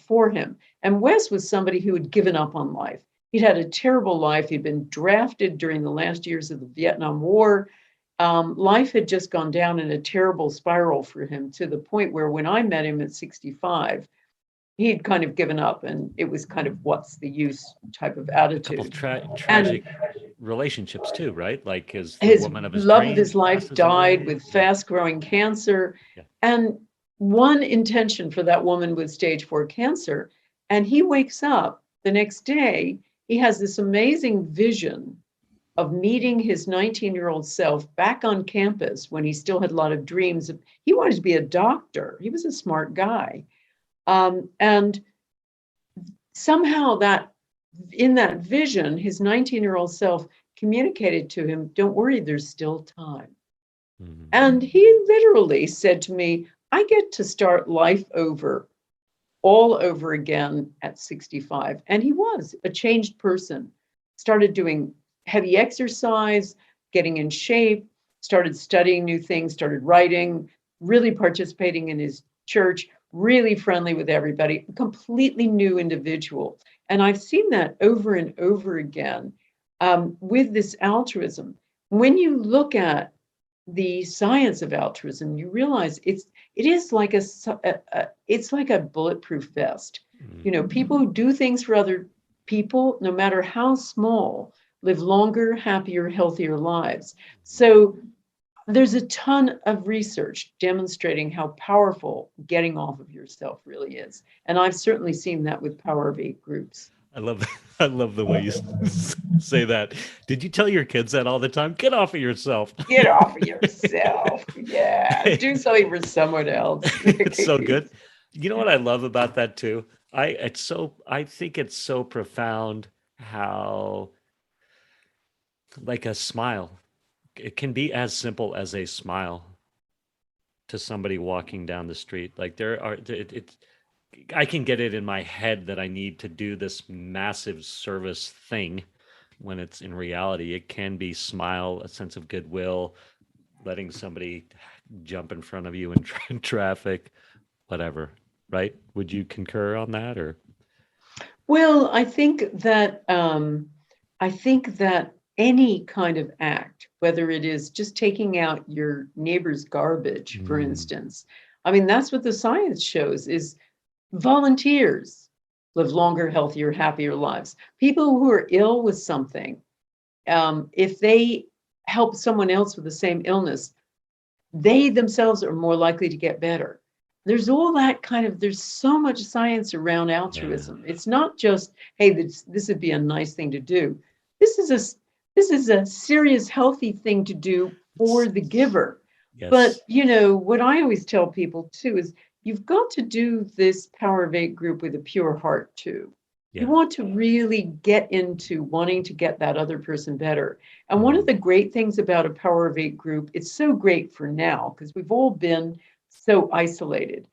for him. And Wes was somebody who had given up on life. He'd had a terrible life. He'd been drafted during the last years of the Vietnam War. Life had just gone down in a terrible spiral for him, to the point where when I met him at 65, he'd kind of given up, and it was kind of what's the use type of attitude. A couple tragic relationships too, right? Like his woman of his love dreams of his life died with fast-growing cancer. Yeah. And one intention for that woman with stage 4 cancer, and he wakes up the next day, he has this amazing vision of meeting his 19-year-old self back on campus when he still had a lot of dreams. He wanted to be a doctor. He was a smart guy. And somehow in that vision, his 19-year-old self communicated to him, don't worry, there's still time. Mm-hmm. And he literally said to me, I get to start life over, all over again at 65. And he was a changed person, started doing heavy exercise, getting in shape, started studying new things, started writing, really participating in his church, really friendly with everybody, a completely new individual. And I've seen that over and over again with this altruism. When you look at the science of altruism, you realize it is like it's like a bulletproof vest. Mm-hmm. People who do things for other people, no matter how small, live longer, happier, healthier lives. So there's a ton of research demonstrating how powerful getting off of yourself really is. And I've certainly seen that with Power of Eight groups. I love the way you say that. Did you tell your kids that all the time? Get off of yourself. Get off of yourself. Yeah. Do something for someone else. It's so good. You know what I love about that too? I think it's so profound how, like, a smile, it can be as simple as a smile to somebody walking down the street. Like, I can get it in my head that I need to do this massive service thing, when it's in reality, it can be smile, a sense of goodwill, letting somebody jump in front of you in traffic, whatever. Right? Would you concur on that, or? Well, I think that any kind of act, whether it is just taking out your neighbor's garbage, for instance, I mean, that's what the science shows is volunteers live longer, healthier, happier lives. People who are ill with something, if they help someone else with the same illness, they themselves are more likely to get better. There's all that there's so much science around altruism. It's not just, hey, this would be a nice thing to do. This is a serious, healthy thing to do for the giver. Yes. But, what I always tell people too is you've got to do this Power of Eight group with a pure heart too. Yeah. You want to really get into wanting to get that other person better. And one of the great things about a Power of Eight group, it's so great for now because we've all been so isolated.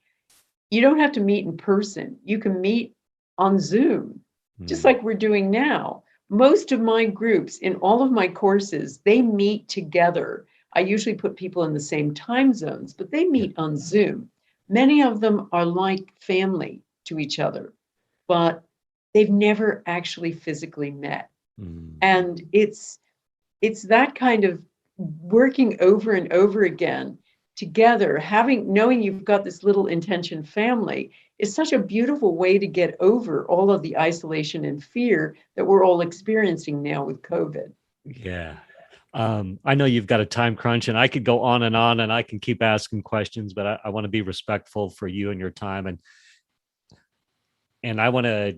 You don't have to meet in person. You can meet on Zoom, just like we're doing now. Most of my groups in all of my courses, they meet together. I usually put people in the same time zones, but they meet on Zoom. Many of them are like family to each other, but they've never actually physically met. And it's that kind of working over and over again together, knowing you've got this little intention family is such a beautiful way to get over all of the isolation and fear that we're all experiencing now with COVID. Yeah. I know you've got a time crunch, and I could go on, and I can keep asking questions, but I want to be respectful for you and your time. And I want to,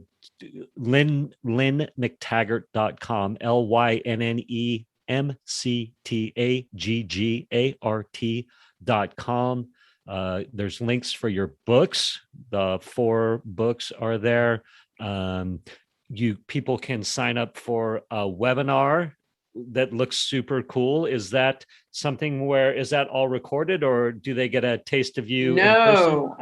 Lynn McTaggart.com, LYNNEMCTAGGART.com. There's links for your books. The 4 books are there. People can sign up for a webinar that looks super cool. Is that something is that all recorded, or do they get a taste of you in person? No,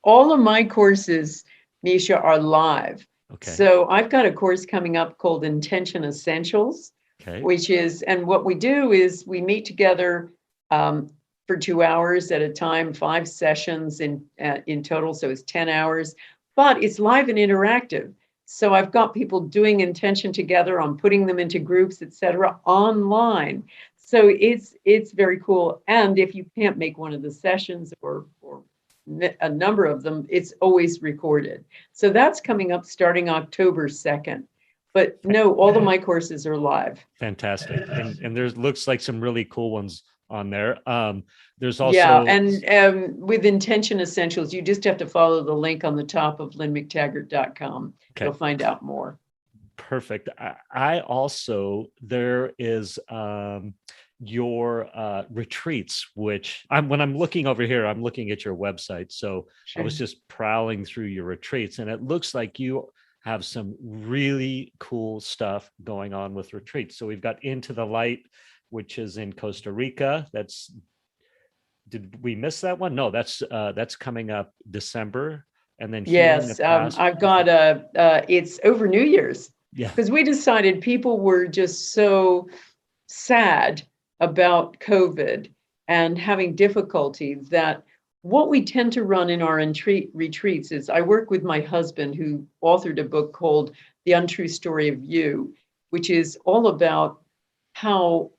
all of my courses, Mischa, are live. Okay. So I've got a course coming up called Intention Essentials, which is, and what we do is we meet together for 2 hours at a time, 5 sessions in total. So it's 10 hours, but it's live and interactive. So I've got people doing intention together on putting them into groups, etc., online. So it's very cool. And if you can't make one of the sessions or a number of them, it's always recorded. So that's coming up starting October 2nd. But no, all of my courses are live. Fantastic. And there looks like some really cool ones on there. There's also and with Intention Essentials, you just have to follow the link on the top of Lynn McTaggart.com. You'll find out more. Perfect. I also, there is your retreats, which when I'm looking over here, I'm looking at your website. So sure. I was just prowling through your retreats, and it looks like you have some really cool stuff going on with retreats. So we've got Into the Light, which is in Costa Rica. Did we miss that one? No, that's coming up December. And then yes, I've got it's over New Year's. Yeah, because we decided people were just so sad about COVID and having difficulty that what we tend to run in our retreats is, I work with my husband who authored a book called The Untrue Story of You, which is all about how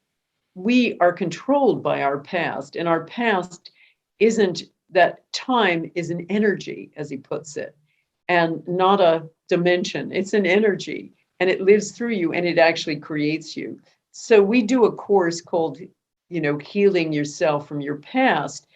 we are controlled by our past, and our past isn't that time is an energy, as he puts it, and not a dimension. It's an energy, and it lives through you, and it actually creates you. So we do a course called healing yourself from your past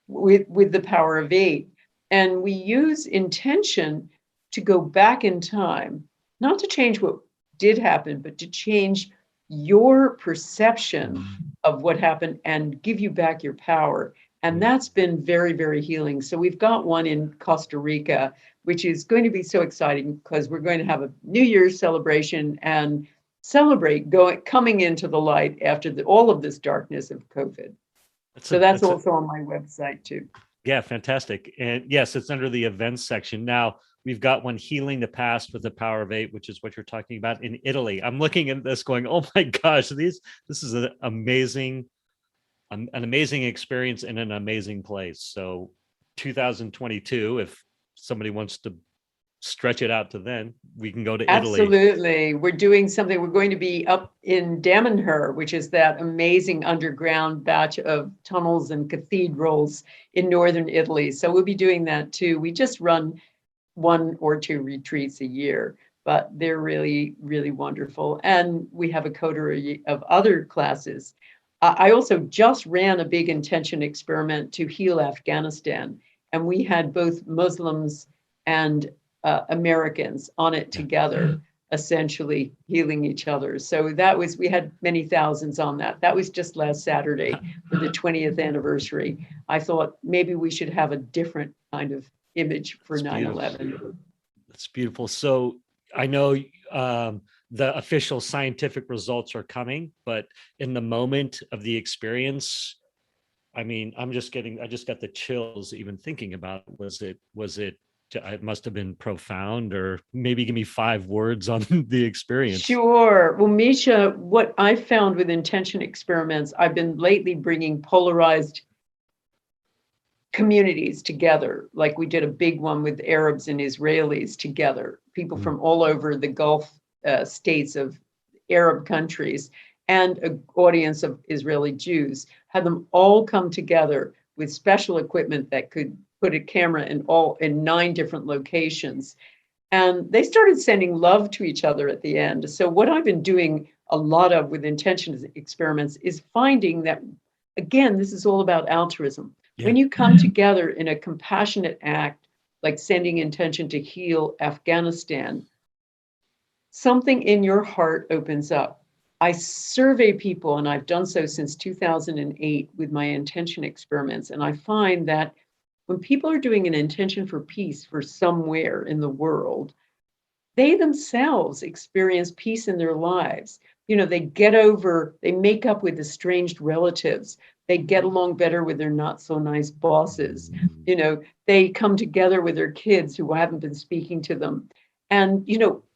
with the power of 8. And we use intention to go back in time, not to change what did happen, but to change your perception of what happened and give you back your power. And that's been very, very healing. So we've got one in Costa Rica, which is going to be so exciting because we're going to have a New Year's celebration and celebrate coming into the light after all of this darkness of COVID. That's also on my website too. Yeah, fantastic. And yes, it's under the events section. Now we've got one, Healing the Past with the Power of 8, which is what you're talking about in Italy. I'm looking at this going, oh my gosh, this is an amazing experience in an amazing place. So 2022, if somebody wants to stretch it out to then, we can go to Italy. Absolutely. We're doing something. We're going to be up in Damanhur, which is that amazing underground batch of tunnels and cathedrals in northern Italy. So we'll be doing that too. We just run 1 or 2 retreats a year, but they're really, really wonderful. And we have a coterie of other classes. I also just ran a big intention experiment to heal Afghanistan, and we had both Muslims and Americans on it together, essentially healing each other. So we had many thousands on that. That was just last Saturday for the 20th anniversary. I thought maybe we should have a different kind of image for 9/11. That's beautiful. So I know the official scientific results are coming, but in the moment of the experience, I mean, I just got the chills even thinking about it. It must have been profound, or maybe give me 5 words on the experience. Sure. Well, Mischa, what I found with intention experiments, I've been lately bringing polarized communities together. Like we did a big one with Arabs and Israelis together, people from all over the Gulf states of Arab countries, and an audience of Israeli Jews, had them all come together with special equipment that could put a camera in 9 different locations. And they started sending love to each other at the end. So what I've been doing a lot of with intention experiments is finding that, again, this is all about altruism. Yeah. When you come together in a compassionate act, like sending intention to heal Afghanistan, something in your heart opens up. I survey people, and I've done so since 2008 with my intention experiments. And I find that when people are doing an intention for peace for somewhere in the world, they themselves experience peace in their lives. They make up with estranged relatives. They get along better with their not so nice bosses. They come together with their kids who haven't been speaking to them. And,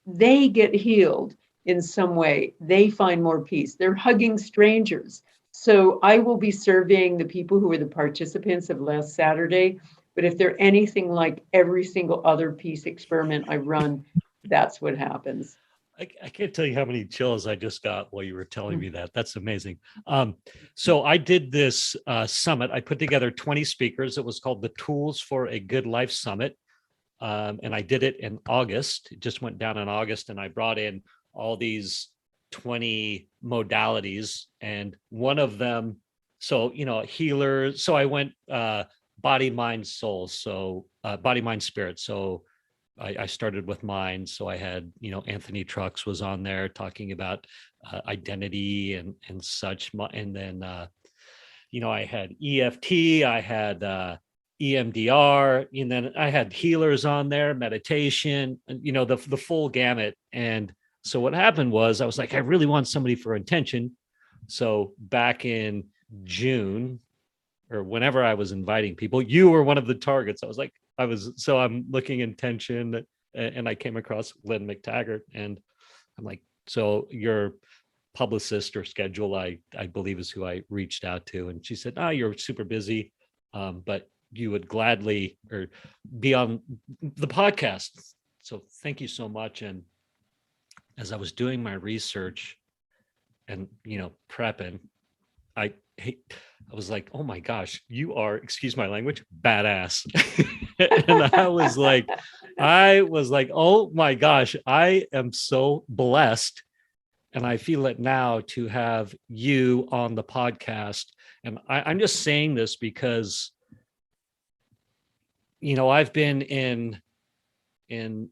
they get healed in some way. They find more peace. They're hugging strangers. So I will be surveying the people who were the participants of last Saturday. But if they're anything like every single other peace experiment I run, that's what happens. I can't tell you how many chills I just got while you were telling me that. That's amazing. So I did this summit. I put together 20 speakers. It was called the Tools for a Good Life Summit. And I did it in August. It just went down in August, and I brought in all these 20 modalities, and one of them, healer. So I went body, mind, soul. So body, mind, spirit. So I started with mind. So I had, Anthony Trucks was on there talking about identity and such. And then, I had EFT, I had EMDR, and then I had healers on there, meditation, and, the full gamut. And so what happened was I was like, I really want somebody for intention. So back in June, or whenever I was inviting people, you were one of the targets. I'm looking intention, and I came across Lynn McTaggart, and I'm like, so your publicist or schedule, I believe, is who I reached out to. And she said, you're super busy, but you would gladly or be on the podcast. So thank you so much. And as I was doing my research and, prepping, I was like, oh my gosh, you are, excuse my language, badass. And I was like, oh my gosh, I am so blessed. And I feel it now to have you on the podcast. And I'm just saying this because, I've been in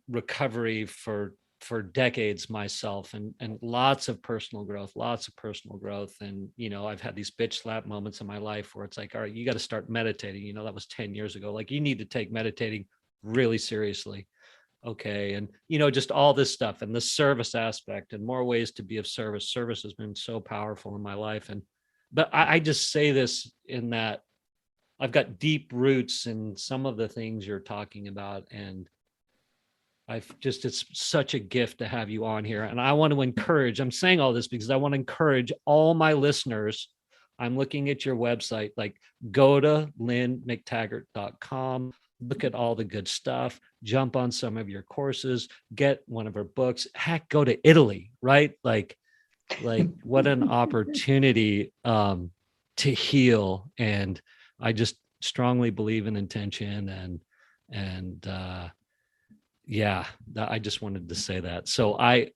recovery for decades myself, and lots of personal growth. And, I've had these bitch slap moments in my life where it's like, all right, you got to start meditating. That was 10 years ago. Like, you need to take meditating really seriously. Okay. And, just all this stuff and the service aspect and more ways to be of service. Service has been so powerful in my life. But I just say this in that I've got deep roots in some of the things you're talking about. And it's such a gift to have you on here. And I want to encourage, I'm saying all this because I want to encourage all my listeners. I'm looking at your website, like go to Lynn McTaggart.com, look at all the good stuff, jump on some of your courses, get one of her books, heck, go to Italy, right? Like what an opportunity to heal. And I just strongly believe in intention and yeah, I just wanted to say that. So I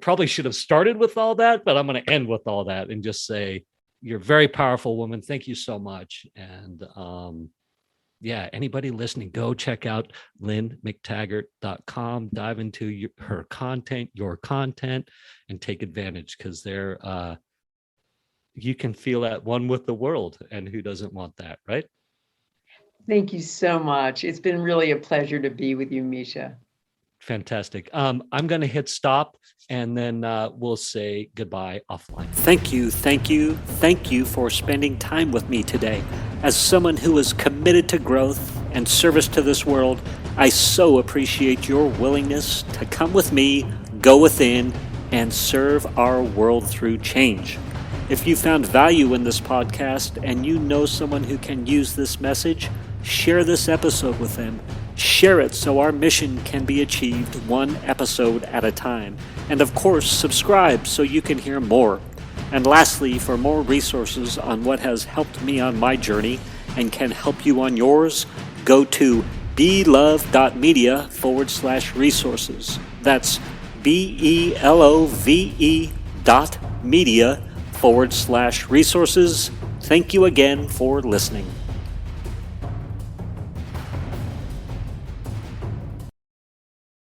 probably should have started with all that, but I'm going to end with all that and just say, you're a very powerful woman. Thank you so much. And yeah, anybody listening, go check out Lynn McTaggart.com, dive into her content, your content, and take advantage, because you can feel at one with the world, and who doesn't want that, right? Thank you so much. It's been really a pleasure to be with you, Mischa. Fantastic. I'm going to hit stop, and then we'll say goodbye offline. Thank you for spending time with me today. As someone who is committed to growth and service to this world, I so appreciate your willingness to come with me, go within, and serve our world through change. If you found value in this podcast and you know someone who can use this message, share this episode with them. Share it so our mission can be achieved one episode at a time. And of course, subscribe so you can hear more. And lastly, for more resources on what has helped me on my journey and can help you on yours, go to belove.media/resources. That's BELOVE.media/resources. Thank you again for listening.